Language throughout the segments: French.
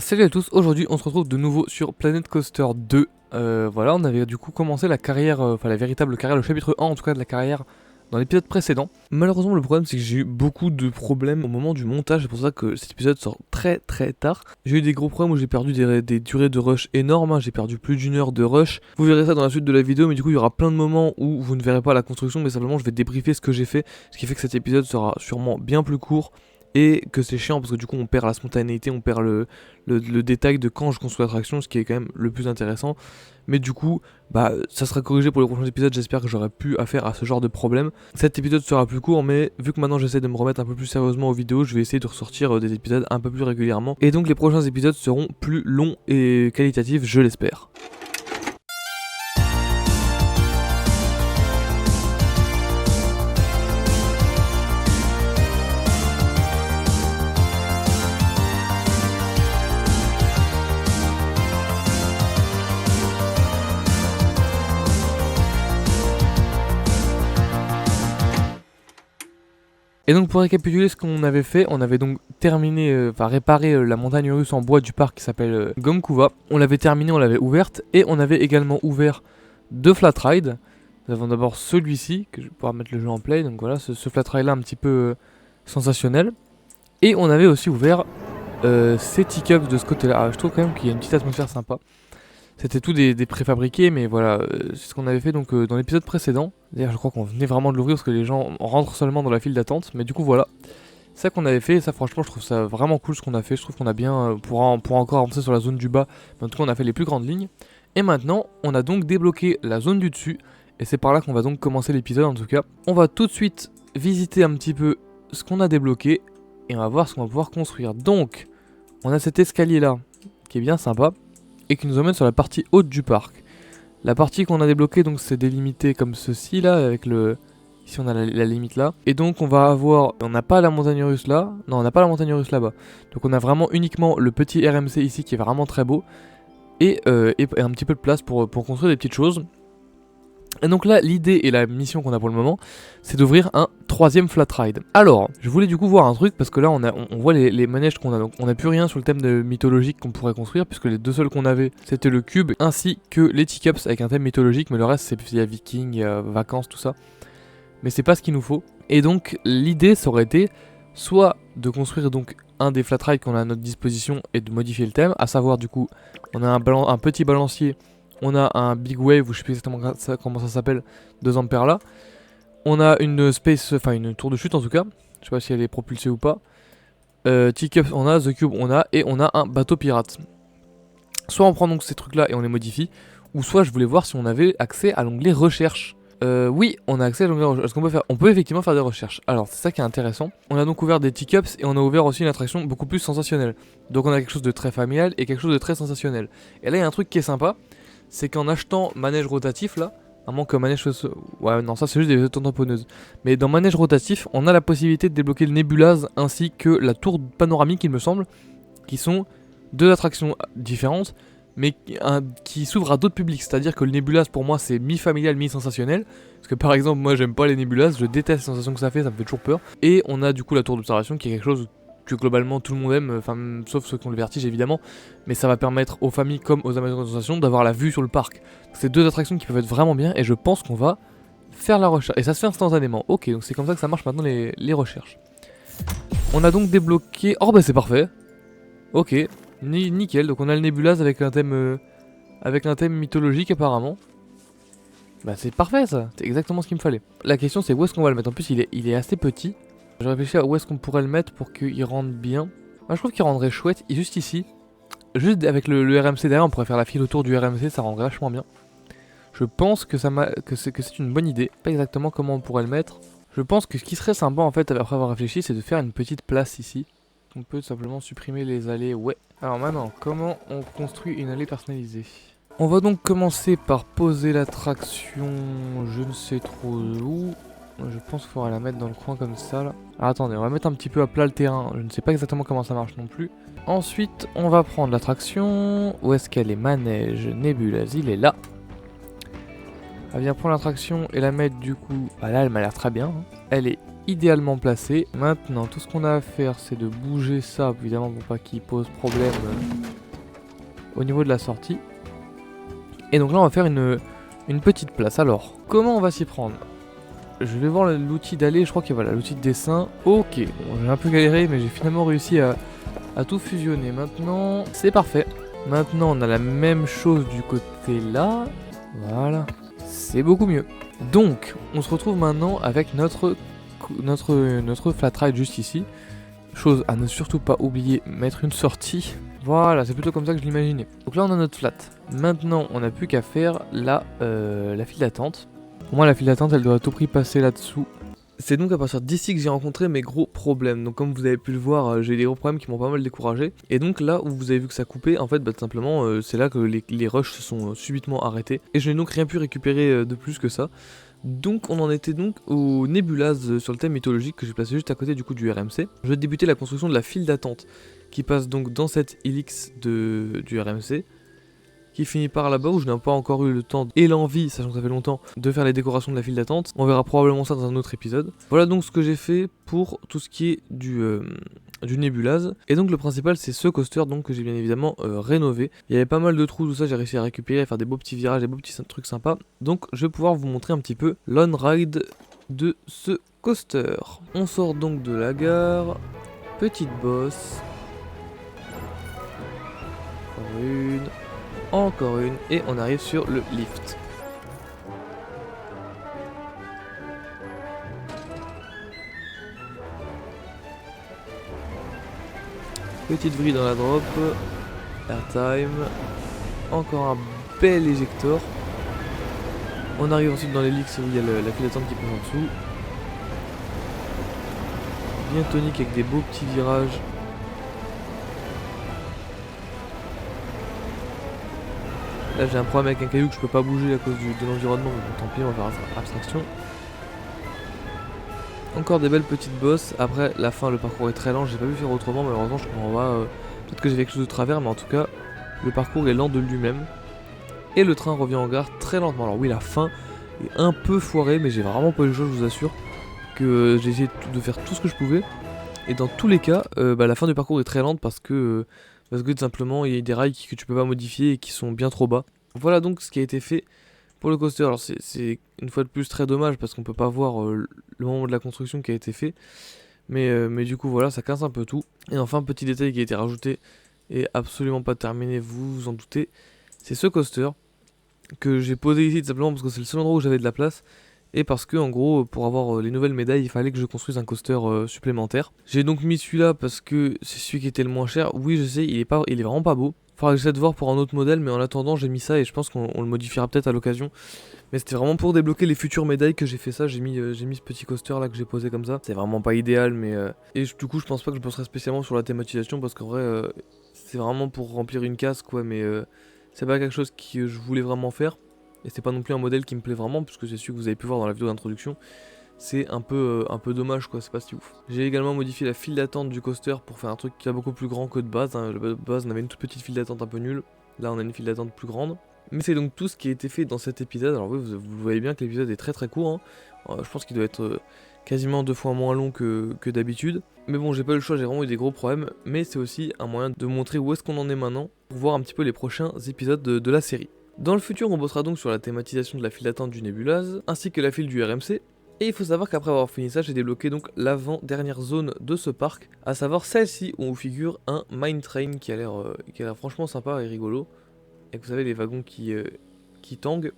Salut à tous, aujourd'hui on se retrouve de nouveau sur Planet Coaster 2. Voilà, on avait du coup commencé la carrière, enfin la véritable carrière, le chapitre 1 en tout cas de la carrière dans l'épisode précédent. Malheureusement le problème c'est que j'ai eu beaucoup de problèmes au moment du montage, c'est pour ça que cet épisode sort très tard. J'ai eu des gros problèmes où j'ai perdu des durées de rush énormes, hein. J'ai perdu plus d'une heure de rush. Vous verrez ça dans la suite de la vidéo, mais du coup il y aura plein de moments où vous ne verrez pas la construction, mais simplement je vais débriefer ce que j'ai fait, ce qui fait que cet épisode sera sûrement bien plus court. Et que c'est chiant parce que du coup on perd la spontanéité, on perd le détail de quand je construis l'attraction, ce qui est quand même le plus intéressant. Mais du coup, ça sera corrigé pour les prochains épisodes, j'espère que j'aurai pu affaire à ce genre de problème. Cet épisode sera plus court, mais vu que maintenant j'essaie de me remettre un peu plus sérieusement aux vidéos, je vais essayer de ressortir des épisodes un peu plus régulièrement. Et donc les prochains épisodes seront plus longs et qualitatifs, je l'espère. Et donc pour récapituler ce qu'on avait fait, on avait donc terminé, réparé la montagne russe en bois du parc qui s'appelle Gomkuva. On l'avait terminé, on l'avait ouverte et on avait également ouvert 2 flat rides. Nous avons d'abord celui-ci, que je vais pouvoir mettre le jeu en play, donc voilà, ce flat ride là un petit peu sensationnel. Et on avait aussi ouvert ces teacups de ce côté-là. Ah, je trouve quand même qu'il y a une petite atmosphère sympa. C'était tout des préfabriqués, mais voilà, c'est ce qu'on avait fait donc dans l'épisode précédent. D'ailleurs, je crois qu'on venait vraiment de l'ouvrir parce que les gens rentrent seulement dans la file d'attente. Mais du coup, voilà, c'est ça qu'on avait fait. Et ça, franchement, je trouve ça vraiment cool ce qu'on a fait. Je trouve qu'on a bien, pour encore avancer sur la zone du bas, mais en tout cas, on a fait les plus grandes lignes. Et maintenant, on a donc débloqué la zone du dessus. Et c'est par là qu'on va donc commencer l'épisode en tout cas. On va tout de suite visiter un petit peu ce qu'on a débloqué. Et on va voir ce qu'on va pouvoir construire. Donc, on a cet escalier là, qui est bien sympa. Et qui nous emmène sur la partie haute du parc. La partie qu'on a débloquée, donc c'est délimité comme ceci là, avec le... Ici on a la limite là. Et donc on va avoir... On n'a pas la montagne russe là. Non, on n'a pas la montagne russe là-bas. Donc on a vraiment uniquement le petit RMC ici qui est vraiment très beau. Et un petit peu de place pour construire des petites choses. Et donc là, l'idée et la mission qu'on a pour le moment, c'est d'ouvrir un 3ème flat ride. Alors, je voulais du coup voir un truc, parce que là, on voit les manèges qu'on a. Donc, on n'a plus rien sur le thème mythologique qu'on pourrait construire, puisque les deux seuls qu'on avait, c'était le cube, ainsi que les teacups avec un thème mythologique, mais le reste, il y a viking, il y a vacances, tout ça. Mais c'est pas ce qu'il nous faut. Et donc, l'idée, ça aurait été soit de construire donc un des flat rides qu'on a à notre disposition et de modifier le thème, à savoir du coup, on a un petit balancier. On a un Big Wave, ou je sais plus exactement comment ça s'appelle, 2 ampères là. On a une une tour de chute en tout cas. Je sais pas si elle est propulsée ou pas. Teacups on a, The Cube on a, et on a un bateau pirate. Soit on prend donc ces trucs là et on les modifie, ou soit je voulais voir si on avait accès à l'onglet recherche. Oui, on a accès à l'onglet recherche. On peut effectivement faire des recherches. Alors c'est ça qui est intéressant. On a donc ouvert des teacups et on a ouvert aussi une attraction beaucoup plus sensationnelle. Donc on a quelque chose de très familial et quelque chose de très sensationnel. Et là il y a un truc qui est sympa. C'est qu'en achetant manège rotatif là, à moins que manège... Ouais non, ça c'est juste des autotamponneuses. Mais dans manège rotatif, on a la possibilité de débloquer le Nébulaz ainsi que la tour panoramique il me semble, qui sont 2 attractions différentes, mais qui s'ouvrent à d'autres publics. C'est-à-dire que le Nébulaz pour moi c'est mi-familial, mi-sensationnel. Parce que par exemple moi j'aime pas les Nébulaz, je déteste les sensations que ça fait me fait toujours peur. Et on a du coup la tour d'observation qui est quelque chose que globalement tout le monde aime, sauf ceux qui ont le vertige évidemment, mais ça va permettre aux familles comme aux amateurs de sensation d'avoir la vue sur le parc. C'est 2 attractions qui peuvent être vraiment bien et je pense qu'on va faire la recherche. Et ça se fait instantanément. Ok, donc c'est comme ça que ça marche maintenant les recherches. On a donc débloqué... Oh bah c'est parfait. Ok, nickel, donc on a le Nébulaz avec un thème mythologique apparemment. Bah c'est parfait ça, c'est exactement ce qu'il me fallait. La question c'est où est-ce qu'on va le mettre, en plus il est assez petit. Je réfléchis à où est-ce qu'on pourrait le mettre pour qu'il rentre bien. Moi je trouve qu'il rendrait chouette, juste ici. Juste avec le RMC derrière, on pourrait faire la file autour du RMC, ça rendrait vachement bien. Je pense que c'est une bonne idée. Pas exactement comment on pourrait le mettre. Je pense que ce qui serait sympa en fait, après avoir réfléchi, c'est de faire une petite place ici. On peut simplement supprimer les allées, ouais. Alors maintenant, comment on construit une allée personnalisée? On va donc commencer par poser l'attraction, je ne sais trop où. Je pense qu'il faudra la mettre dans le coin comme ça là. Alors attendez, on va mettre un petit peu à plat le terrain. Je ne sais pas exactement comment ça marche non plus. Ensuite, on va prendre l'attraction. Où est-ce qu'elle est? Manège, Nébulaz, il est là. Elle vient prendre l'attraction et la mettre du coup. Bah là, elle m'a l'air très bien. Elle est idéalement placée. Maintenant, tout ce qu'on a à faire, c'est de bouger ça, évidemment, pour pas qu'il pose problème au niveau de la sortie. Et donc là on va faire une petite place. Alors, comment on va s'y prendre? Je vais voir l'outil d'aller, je crois que voilà, l'outil de dessin. Ok, bon, j'ai un peu galéré mais j'ai finalement réussi à tout fusionner. Maintenant, c'est parfait. Maintenant on a la même chose du côté là. Voilà, c'est beaucoup mieux. Donc, on se retrouve maintenant avec notre flat ride juste ici. Chose à ne surtout pas oublier, mettre une sortie. Voilà, c'est plutôt comme ça que je l'imaginais. Donc là on a notre flat. Maintenant on n'a plus qu'à faire la file d'attente. Pour moi la file d'attente elle doit à tout prix passer là-dessous. C'est donc à partir d'ici que j'ai rencontré mes gros problèmes. Donc comme vous avez pu le voir, j'ai eu des gros problèmes qui m'ont pas mal découragé. Et donc là où vous avez vu que ça coupait, en fait tout simplement c'est là que les rushs se sont subitement arrêtés. Et je n'ai donc rien pu récupérer de plus que ça. Donc on en était donc au Nébulaz sur le thème mythologique que j'ai placé juste à côté du coup du RMC. Je vais débuter la construction de la file d'attente qui passe donc dans cette helix du RMC, qui finit par là-bas où je n'ai pas encore eu le temps et l'envie, sachant que ça fait longtemps, de faire les décorations de la file d'attente. On verra probablement ça dans un autre épisode. Voilà donc ce que j'ai fait pour tout ce qui est du Nébulaz. Et donc le principal c'est ce coaster donc que j'ai bien évidemment rénové. Il y avait pas mal de trous, tout ça, j'ai réussi à récupérer, à faire des beaux petits virages, des beaux petits trucs sympas. Donc je vais pouvoir vous montrer un petit peu l'on-ride de ce coaster. On sort donc de la gare, petite bosse. Encore une, et on arrive sur le lift. Petite vrille dans la drop, airtime, encore un bel éjector. On arrive ensuite dans l'hélice où il y a la file d'attente qui passe en dessous. Bien tonique avec des beaux petits virages. Là j'ai un problème avec un caillou que je peux pas bouger à cause de l'environnement, mais bon, tant pis, on va faire abstraction. Encore des belles petites bosses. Après la fin, le parcours est très lent, j'ai pas pu faire autrement, malheureusement je comprends pas. Peut-être que j'ai fait quelque chose de travers, mais en tout cas le parcours est lent de lui-même. Et le train revient en gare très lentement. Alors oui, la fin est un peu foirée, mais j'ai vraiment pas eu le choix, je vous assure, que j'ai essayé de faire tout ce que je pouvais. Et dans tous les cas, la fin du parcours est très lente parce que tout simplement il y a des rails que tu peux pas modifier et qui sont bien trop bas. Voilà donc ce qui a été fait pour le coaster. Alors c'est une fois de plus très dommage parce qu'on peut pas voir le moment de la construction qui a été fait. Mais du coup voilà, ça casse un peu tout. Et enfin, petit détail qui a été rajouté et absolument pas terminé, vous vous en doutez, c'est ce coaster que j'ai posé ici tout simplement parce que c'est le seul endroit où j'avais de la place. Et parce que en gros pour avoir les nouvelles médailles il fallait que je construise un coaster supplémentaire. J'ai donc mis celui-là parce que c'est celui qui était le moins cher. Oui je sais il est vraiment pas beau. Faudra que j'essaie de voir pour un autre modèle, mais en attendant j'ai mis ça et je pense qu'on le modifiera peut-être à l'occasion. Mais c'était vraiment pour débloquer les futures médailles que j'ai fait ça, j'ai mis ce petit coaster là que j'ai posé comme ça. C'est vraiment pas idéal mais... Et du coup je pense pas que je bosserai spécialement sur la thématisation parce qu'en vrai c'est vraiment pour remplir une case quoi, mais c'est pas quelque chose que je voulais vraiment faire. Et c'est pas non plus un modèle qui me plaît vraiment, puisque c'est celui que vous avez pu voir dans la vidéo d'introduction. C'est un peu dommage quoi, c'est pas si ouf. J'ai également modifié la file d'attente du coaster pour faire un truc qui est beaucoup plus grand que de base. Hein. De base on avait une toute petite file d'attente un peu nulle, là on a une file d'attente plus grande. Mais c'est donc tout ce qui a été fait dans cet épisode. Alors oui, vous voyez bien que l'épisode est très très court. Hein. Je pense qu'il doit être quasiment 2 fois moins long que d'habitude. Mais bon, j'ai pas eu le choix, j'ai vraiment eu des gros problèmes. Mais c'est aussi un moyen de montrer où est-ce qu'on en est maintenant, pour voir un petit peu les prochains épisodes de la série. Dans le futur, on bossera donc sur la thématisation de la file d'attente du Nébulaz, ainsi que la file du RMC. Et il faut savoir qu'après avoir fini ça, j'ai débloqué donc l'avant-dernière zone de ce parc, à savoir celle-ci où figure un Mine Train qui a l'air franchement sympa et rigolo. Et vous savez, les wagons qui tanguent.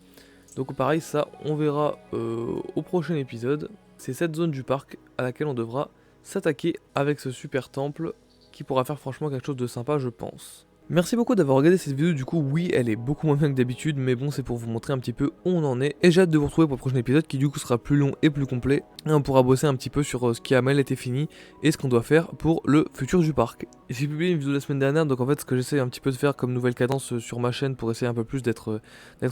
Donc pareil, ça on verra au prochain épisode. C'est cette zone du parc à laquelle on devra s'attaquer avec ce super temple qui pourra faire franchement quelque chose de sympa, je pense. Merci beaucoup d'avoir regardé cette vidéo, du coup oui elle est beaucoup moins bien que d'habitude, mais bon c'est pour vous montrer un petit peu où on en est, et j'ai hâte de vous retrouver pour le prochain épisode qui du coup sera plus long et plus complet, et on pourra bosser un petit peu sur ce qui a mal été fini, et ce qu'on doit faire pour le futur du parc. J'ai publié une vidéo la semaine dernière, donc en fait ce que j'essaie un petit peu de faire comme nouvelle cadence sur ma chaîne pour essayer un peu plus d'être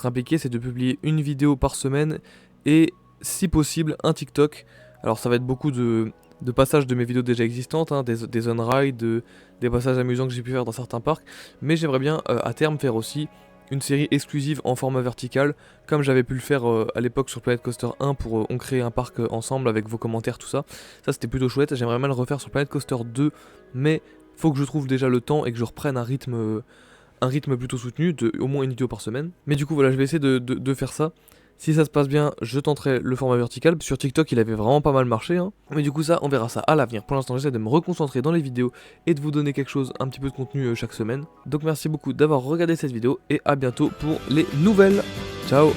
impliqué, c'est de publier une vidéo par semaine, et si possible un TikTok. Alors ça va être beaucoup de passages de mes vidéos déjà existantes, hein, des on-ride, des passages amusants que j'ai pu faire dans certains parcs, mais j'aimerais bien à terme faire aussi une série exclusive en format vertical, comme j'avais pu le faire à l'époque sur Planet Coaster 1 pour on crée un parc ensemble avec vos commentaires, tout ça. Ça c'était plutôt chouette, j'aimerais bien le refaire sur Planet Coaster 2, mais faut que je trouve déjà le temps et que je reprenne un rythme un rythme plutôt soutenu, de au moins une vidéo par semaine. Mais du coup voilà, je vais essayer de faire ça. Si ça se passe bien, je tenterai le format vertical. Sur TikTok, il avait vraiment pas mal marché, hein. Mais du coup ça, on verra ça à l'avenir. Pour l'instant, j'essaie de me reconcentrer dans les vidéos et de vous donner quelque chose, un petit peu de contenu chaque semaine. Donc merci beaucoup d'avoir regardé cette vidéo et à bientôt pour les nouvelles. Ciao.